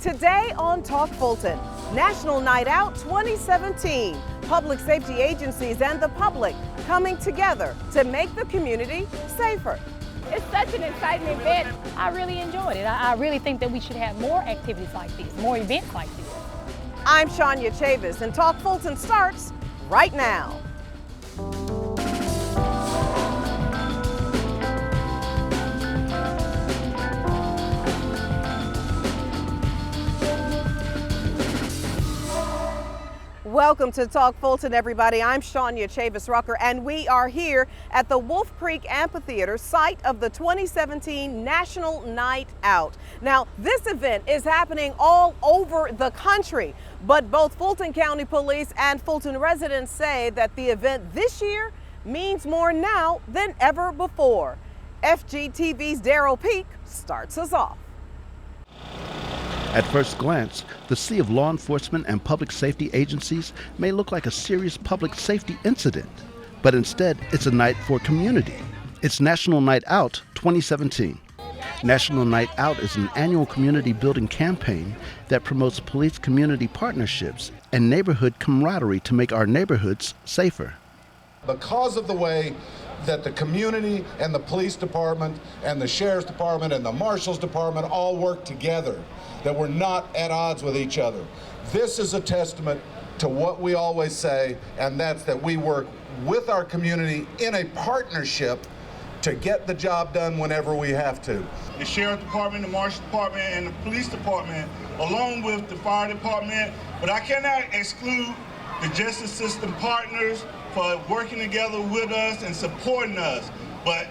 Today on Talk Fulton, National Night Out 2017. Public safety agencies and the public coming together to make the community safer. It's such an exciting event. I really enjoyed it. I really think that we should have more activities like these, more events like these. I'm Shania Chavis, and Talk Fulton starts right now. Welcome to Talk Fulton, everybody. I'm Shania Chavis Rucker, and we are here at the Wolf Creek Amphitheater, site of the 2017 National Night Out. Now, this event is happening all over the country, but both Fulton County Police and Fulton residents say that the event this year means more now than ever before. FGTV's Daryl Peak starts us off. At first glance, the sea of law enforcement and public safety agencies may look like a serious public safety incident, but instead it's a night for community. It's National Night Out 2017. National Night Out is an annual community building campaign that promotes police-community partnerships and neighborhood camaraderie to make our neighborhoods safer. Because of the way that the community and the police department and the sheriff's department and the marshal's department all work together, that we're not at odds with each other. This is a testament to what we always say, and that's that we work with our community in a partnership to get the job done whenever we have to. The sheriff's department, the marshal's department, and the police department, along with the fire department, but I cannot exclude the justice system partners for working together with us and supporting us. But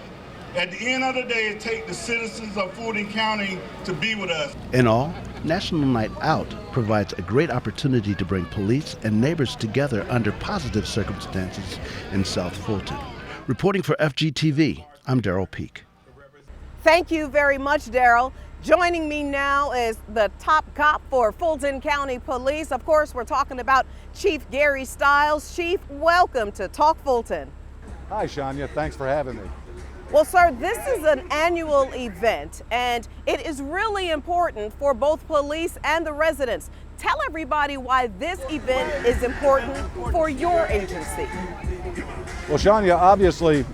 at the end of the day, it takes the citizens of Fulton County to be with us. In all, National Night Out provides a great opportunity to bring police and neighbors together under positive circumstances in South Fulton. Reporting for FGTV, I'm Daryl Peak. Thank you very much, Daryl. Joining me now is the top cop for Fulton County Police. Of course, we're talking about Chief Gary Stiles. Chief, welcome to Talk Fulton. Hi, Shania. Thanks for having me. Well, sir, this is an annual event, and it is really important for both police and the residents. Tell everybody why this event is important for your agency. Well, Shania, obviously,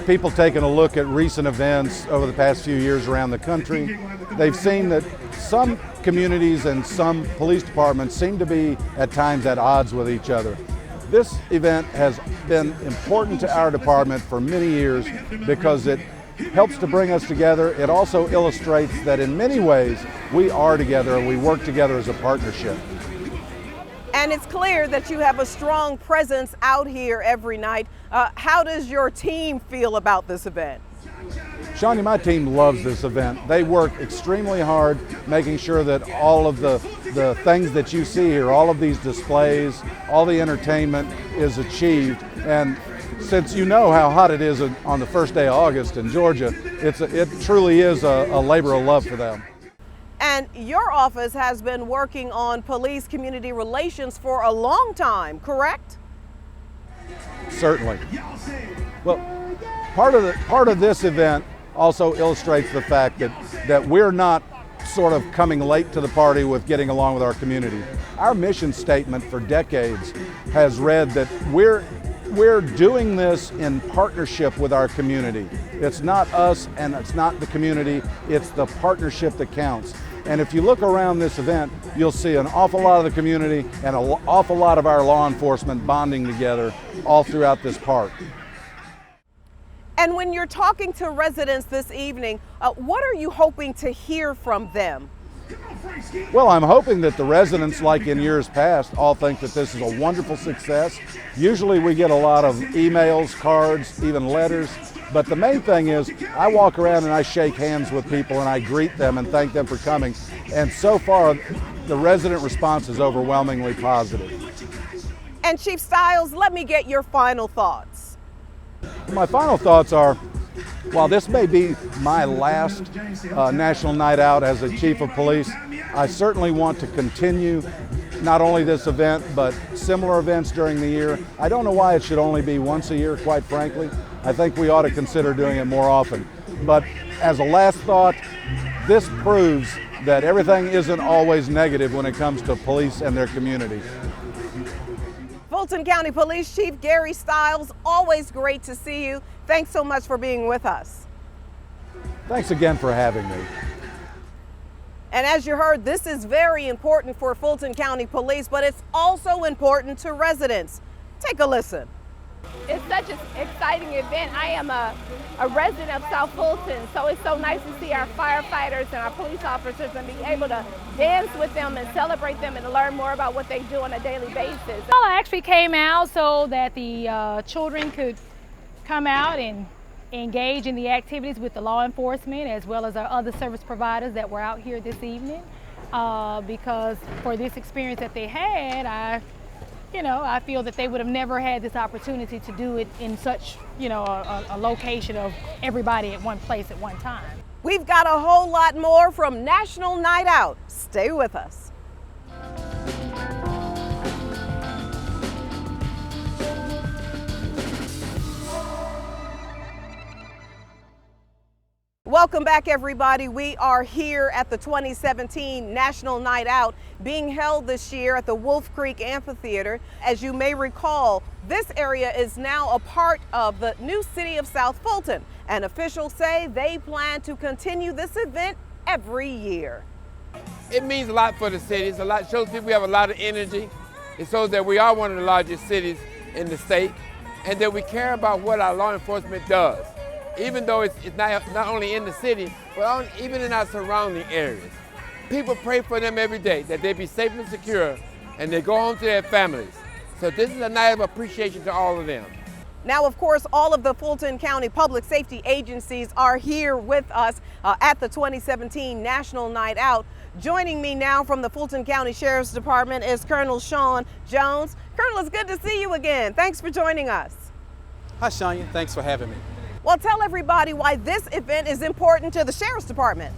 people taking a look at recent events over the past few years around the country, they've seen that some communities and some police departments seem to be at times at odds with each other. This event has been important to our department for many years because it helps to bring us together. It also illustrates that in many ways we are together and we work together as a partnership. And it's clear that you have a strong presence out here every night. How does your team feel about this event? Shania, my team loves this event. They work extremely hard making sure that all of the things that you see here, all of these displays, all the entertainment is achieved. And since you know how hot it is on the first day of August in Georgia, it truly is a labor of love for them. And your office has been working on police community relations for a long time, correct? Certainly. Well, part of this event also illustrates the fact that we're not sort of coming late to the party with getting along with our community. Our mission statement for decades has read that we're doing this in partnership with our community. It's not us and it's not the community, it's the partnership that counts. And if you look around this event, you'll see an awful lot of the community and an awful lot of our law enforcement bonding together all throughout this park. And when you're talking to residents this evening, what are you hoping to hear from them? Well, I'm hoping that the residents, like in years past, all think that this is a wonderful success. Usually we get a lot of emails, cards, even letters. But the main thing is I walk around and I shake hands with people and I greet them and thank them for coming. And so far, the resident response is overwhelmingly positive. And Chief Stiles, let me get your final thoughts. My final thoughts are, while this may be my last National Night Out as a Chief of Police, I certainly want to continue not only this event, but similar events during the year. I don't know why it should only be once a year, quite frankly. I think we ought to consider doing it more often. But as a last thought, this proves that everything isn't always negative when it comes to police and their community. Fulton County Police Chief Gary Stiles, always great to see you. Thanks so much for being with us. Thanks again for having me. And as you heard, this is very important for Fulton County Police, but it's also important to residents. Take a listen. It's such an exciting event. I am a resident of South Fulton, so it's so nice to see our firefighters and our police officers and be able to dance with them and celebrate them and to learn more about what they do on a daily basis. Well, I actually came out so that the children could come out and engage in the activities with the law enforcement as well as our other service providers that were out here this evening. Because for this experience that they had, I feel that they would have never had this opportunity to do it in such, a location of everybody at one place at one time. We've got a whole lot more from National Night Out. Stay with us. Welcome back, everybody. We are here at the 2017 National Night Out being held this year at the Wolf Creek Amphitheater. As you may recall, this area is now a part of the new city of South Fulton, and officials say they plan to continue this event every year. It means a lot for the city. It's a lot, shows people we have a lot of energy. It shows that we are one of the largest cities in the state and that we care about what our law enforcement does. Even though it's not only in the city, but even in our surrounding areas. People pray for them every day, that they be safe and secure, and they go home to their families. So this is a night of appreciation to all of them. Now, of course, all of the Fulton County public safety agencies are here with us at the 2017 National Night Out. Joining me now from the Fulton County Sheriff's Department is Colonel Sean Jones. Colonel, it's good to see you again. Thanks for joining us. Hi, Shania. Thanks for having me. Well, tell everybody why this event is important to the Sheriff's Department.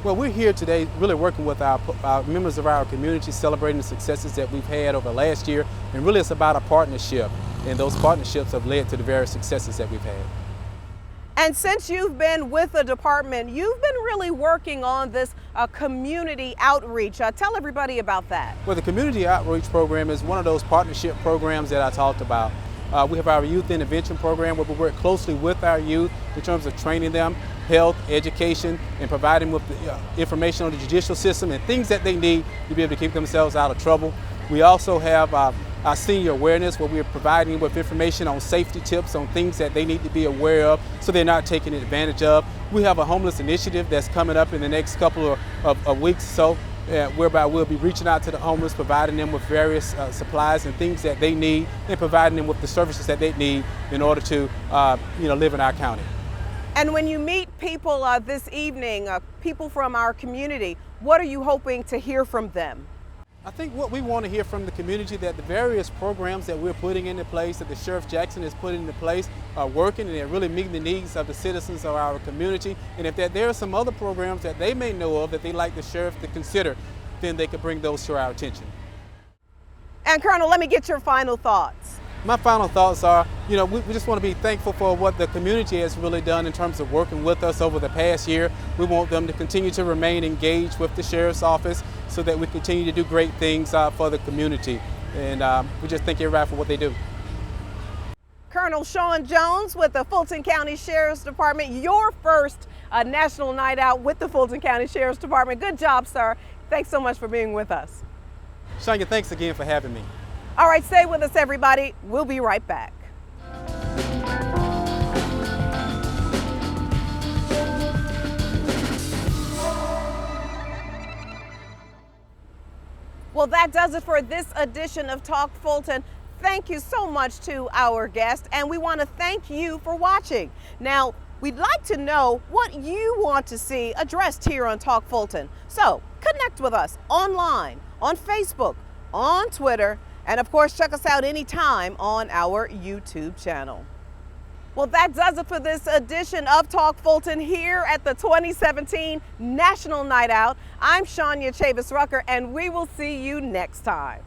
Well, we're here today really working with our members of our community, celebrating the successes that we've had over the last year, and really it's about a partnership, and those partnerships have led to the various successes that we've had. And since you've been with the department, you've been really working on this community outreach. Tell everybody about that. Well, the community outreach program is one of those partnership programs that I talked about. We have our youth intervention program where we work closely with our youth in terms of training them, health, education, and providing them with the information on the judicial system and things that they need to be able to keep themselves out of trouble. We also have our senior awareness where we're providing them with information on safety tips, on things that they need to be aware of so they're not taken advantage of. We have a homeless initiative that's coming up in the next couple of weeks or so. Whereby we'll be reaching out to the homeless, providing them with various supplies and things that they need, and providing them with the services that they need in order to, live in our county. And when you meet people this evening, people from our community, what are you hoping to hear from them? I think what we want to hear from the community that the various programs that we're putting into place, that the Sheriff Jackson is putting into place, are working and they're really meeting the needs of the citizens of our community. And if there are some other programs that they may know of that they'd like the Sheriff to consider, then they could bring those to our attention. And Colonel, let me get your final thoughts. My final thoughts are, we just want to be thankful for what the community has really done in terms of working with us over the past year. We want them to continue to remain engaged with the Sheriff's Office so that we continue to do great things for the community. And we just thank everybody for what they do. Colonel Sean Jones with the Fulton County Sheriff's Department, your first National Night Out with the Fulton County Sheriff's Department. Good job, sir. Thanks so much for being with us. Shania, thanks again for having me. All right, stay with us, everybody. We'll be right back. Well, that does it for this edition of Talk Fulton. Thank you so much to our guest, and we want to thank you for watching. Now, we'd like to know what you want to see addressed here on Talk Fulton. So, connect with us online, on Facebook, on Twitter, and of course, check us out anytime on our YouTube channel. Well, that does it for this edition of Talk Fulton here at the 2017 National Night Out. I'm Shania Chavis Rucker, and we will see you next time.